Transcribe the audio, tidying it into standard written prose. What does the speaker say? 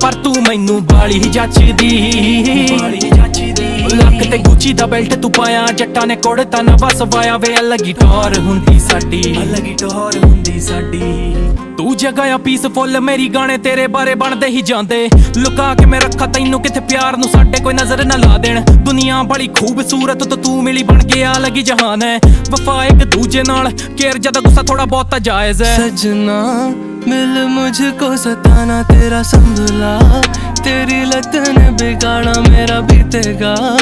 पर तू मैनू बाली जचदी लक ते गुची दा बेल्ट तू पाया जट्टा ने कोड़ता ना बस वाया वे अलग ही टौर हुंदी साडी तू जगह पीसफुल मेरी गाने तेरे बारे बनदे ही जांदे लुका के मैं रखा तैनू किथे प्यार नू साडे कोई नजर ना ला देन दुनिया बड़ी खूबसूरत तो तू मिली बन गया अलग ही जहान है वफा एक दूजे नाल केर जदा गुस्सा थोड़ा बहुत जायज है सजना मिल मुझको सताना तेरा संभला तेरी लत ने बिगाड़ा मेरा बीतेगा।